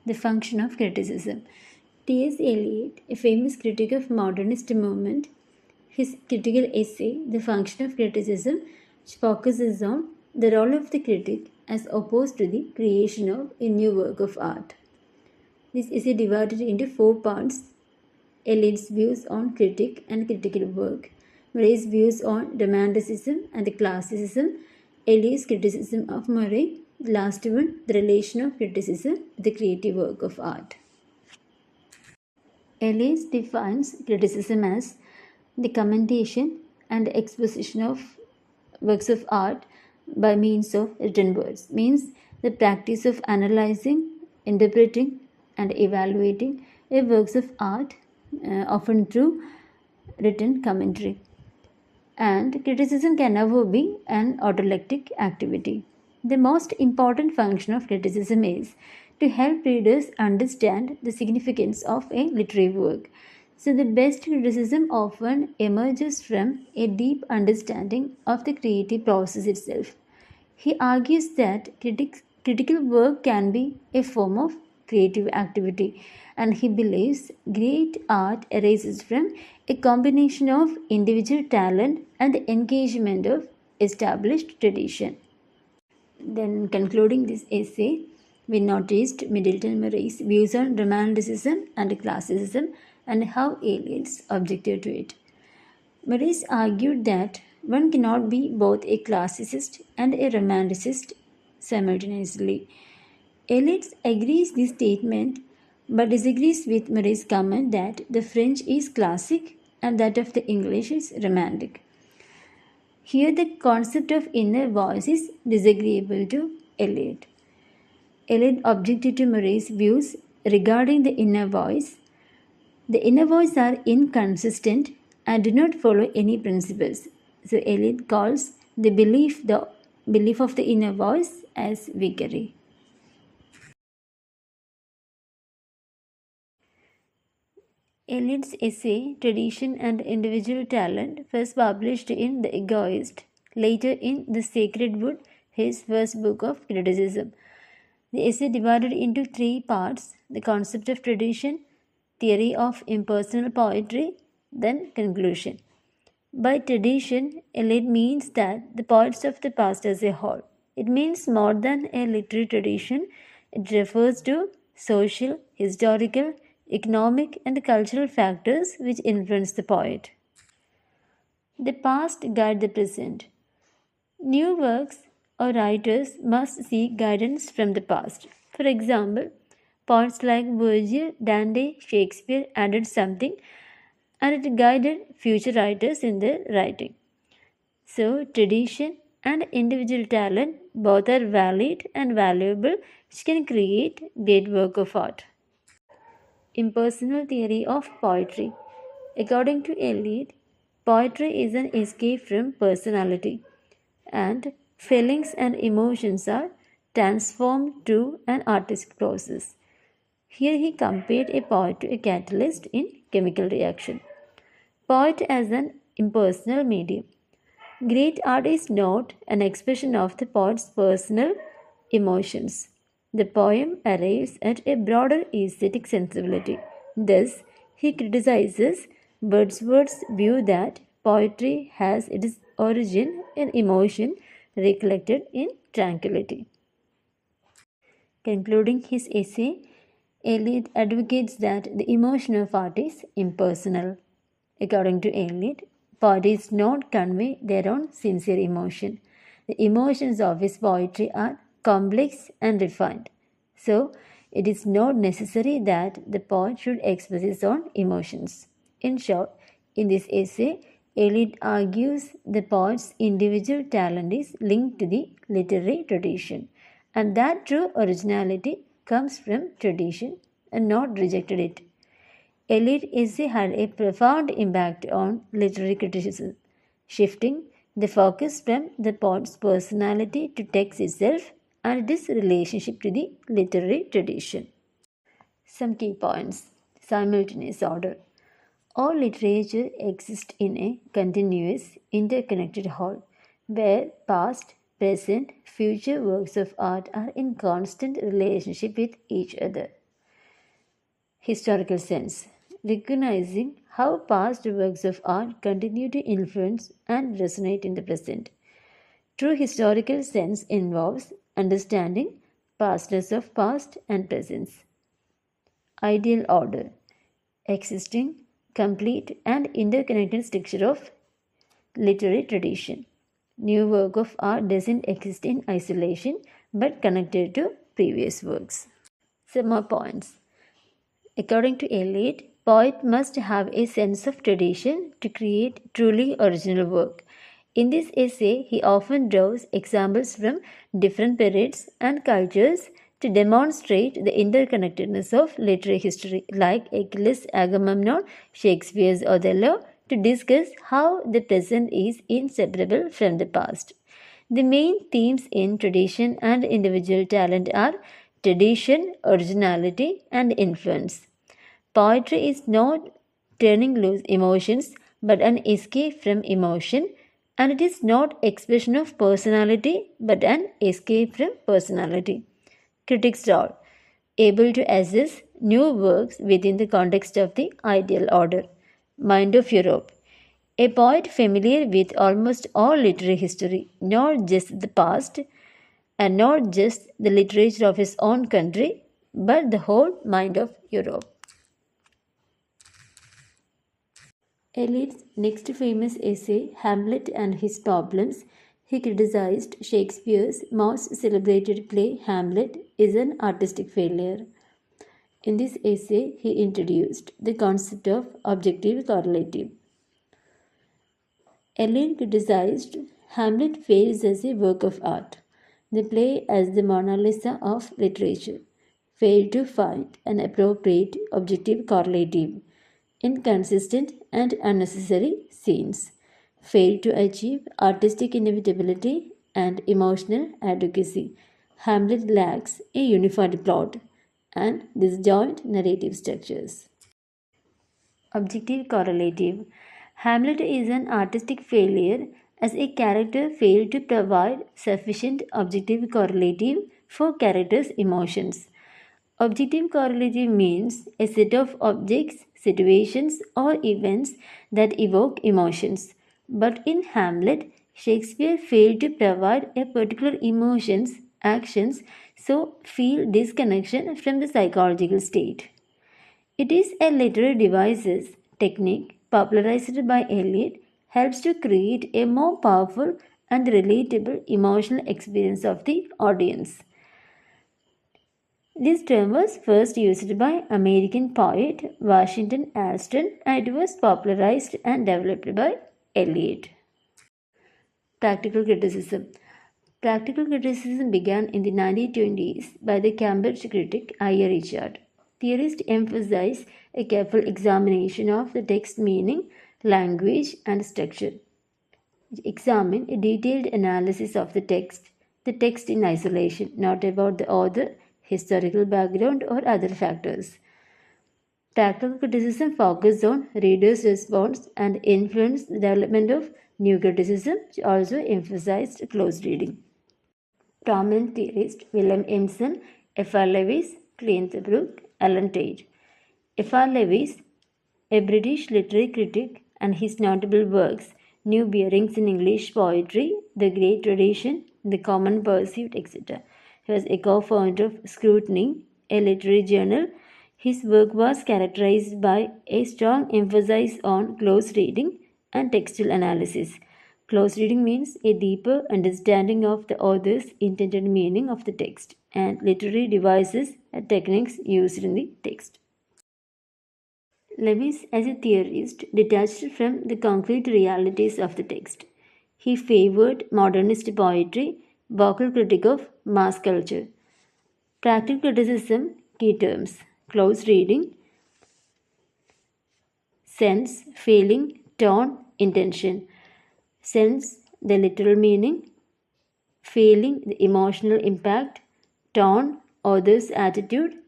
The function of criticism. T.S.Eliot, a famous critic of modernist movement, his critical essay, The Function of Criticism, focuses on the role of the critic as opposed to the creation of a new work of art. This essay divided into 4 parts: Eliot's views on critique and critical work, Murray's views on romanticism and the classicism, Eliot's criticism of Murray, the last one, the relation of criticism to the creative work of art. Eliot defines criticism as the commentation and exposition of works of art by means of written words, means the practice of analyzing, interpreting, and evaluating a works of art, often through written commentary. And criticism can never be an autolectic activity. The most important function of criticism is to help readers understand the significance of a literary work. So, the best criticism often emerges from a deep understanding of the creative process itself. He argues that critical work can be a form of creative activity, and he believes great art arises from a combination of individual talent and the engagement of established tradition. Then, concluding this essay, we noticed Middleton Murray's views on romanticism and classicism and how Eliot's objected to it. Murray argued that one cannot be both a classicist and a romanticist simultaneously. Eliot agrees this statement but disagrees with Murray's comment that the French is classic and that of the English is romantic. Here, the concept of inner voice is disagreeable to Eliot. Eliot objected to Murray's views regarding the inner voice. The inner voice are inconsistent and do not follow any principles. So Eliot calls the belief of the inner voice as vagary. Eliot's essay, Tradition and Individual Talent, first published in The Egoist, later in The Sacred Wood, his first book of criticism. The essay divided into 3 parts: the concept of tradition, theory of impersonal poetry, then conclusion. By tradition, Eliot means that the poets of the past as a whole. It means more than a literary tradition. It refers to social, historical, economic, and cultural factors which influence the poet. The past guide the present. New works or writers must seek guidance from the past. For example, poets like Virgil, Dante, Shakespeare added something, and it guided future writers in their writing. So, tradition and individual talent both are valid and valuable, which can create great work of art. Impersonal theory of poetry. According to Eliot, poetry is an escape from personality, and feelings and emotions are transformed through an artistic process. Here he compared a poet to a catalyst in chemical reaction. Poet as an impersonal medium. Great art is not an expression of the poet's personal emotions. The poem arrives at a broader aesthetic sensibility. Thus, he criticizes Wordsworth's view that poetry has its origin in emotion recollected in tranquility. Concluding his essay, Eliot advocates that the emotion of art is impersonal. According to Eliot, poets not convey their own sincere emotion. The emotions of his poetry are complex and refined. So, it is not necessary that the poet should express his own emotions. In short, in this essay, Eliot argues the poet's individual talent is linked to the literary tradition, and that true originality comes from tradition and not rejected it. Eliot's essay had a profound impact on literary criticism, shifting the focus from the poet's personality to text itself and its relationship to the literary tradition. Some key points. Simultaneous order. All literature exists in a continuous, interconnected whole, where past, present, future works of art are in constant relationship with each other. Historical sense. Recognizing how past works of art continue to influence and resonate in the present. True historical sense involves understanding pastness of past and presence. Ideal order. Existing, complete, and interconnected structure of literary tradition. New work of art doesn't exist in isolation but connected to previous works. Some more points. According to Eliot, poet must have a sense of tradition to create truly original work. In this essay, he often draws examples from different periods and cultures to demonstrate the interconnectedness of literary history, like Achilles' Agamemnon, Shakespeare's Othello, to discuss how the present is inseparable from the past. The main themes in tradition and individual talent are tradition, originality, and influence. Poetry is not turning loose emotions but an escape from emotion, and it is not expression of personality but an escape from personality. Critics are able to assess new works within the context of the ideal order. Mind of Europe. A poet familiar with almost all literary history, not just the past and not just the literature of his own country, but the whole mind of Europe. Eliot's next famous essay, Hamlet and His Problems, he criticized Shakespeare's most celebrated play, Hamlet, is an artistic failure. In this essay, he introduced the concept of objective correlative. Eliot criticized Hamlet fails as a work of art, the play as the Mona Lisa of literature, failed to find an appropriate objective correlative, inconsistent and unnecessary scenes, failed to achieve artistic inevitability and emotional adequacy. Hamlet lacks a unified plot and disjoint narrative structures. Objective correlative. Hamlet is an artistic failure as a character failed to provide sufficient objective correlative for characters' emotions. Objective correlative means a set of objects, situations, or events that evoke emotions. But in Hamlet, Shakespeare failed to provide a particular emotions, actions, so feel disconnection from the psychological state. It is a literary devices technique popularized by Eliot helps to create a more powerful and relatable emotional experience of the audience. This term was first used by American poet Washington Alston and it was popularized and developed by Eliot. Practical criticism. Practical criticism began in the 1920s by the Cambridge critic I. Richard. Theorists emphasize a careful examination of the text meaning, language, and structure. Examine a detailed analysis of the text in isolation, not about the author, historical background, or other factors. Practical criticism focuses on readers' response and influenced the development of new criticism, which also emphasized close reading. Prominent theorists William Emerson, F.R. Lewis, Clarence Brooke, Alan Tate. F.R. Lewis, a British literary critic, and his notable works, New Bearings in English Poetry, The Great Tradition, The Common Pursuit, etc. He was a co-founder of Scrutiny, a literary journal. His work was characterized by a strong emphasis on close reading and textual analysis. Close reading means a deeper understanding of the author's intended meaning of the text and literary devices and techniques used in the text. Lewis, as a theorist, detached from the concrete realities of the text. He favored modernist poetry, vocal critique of mass culture. Practical criticism, key terms: close reading, sense, feeling, tone, intention. Sense, the literal meaning; feeling, the emotional impact; tone, author's attitude;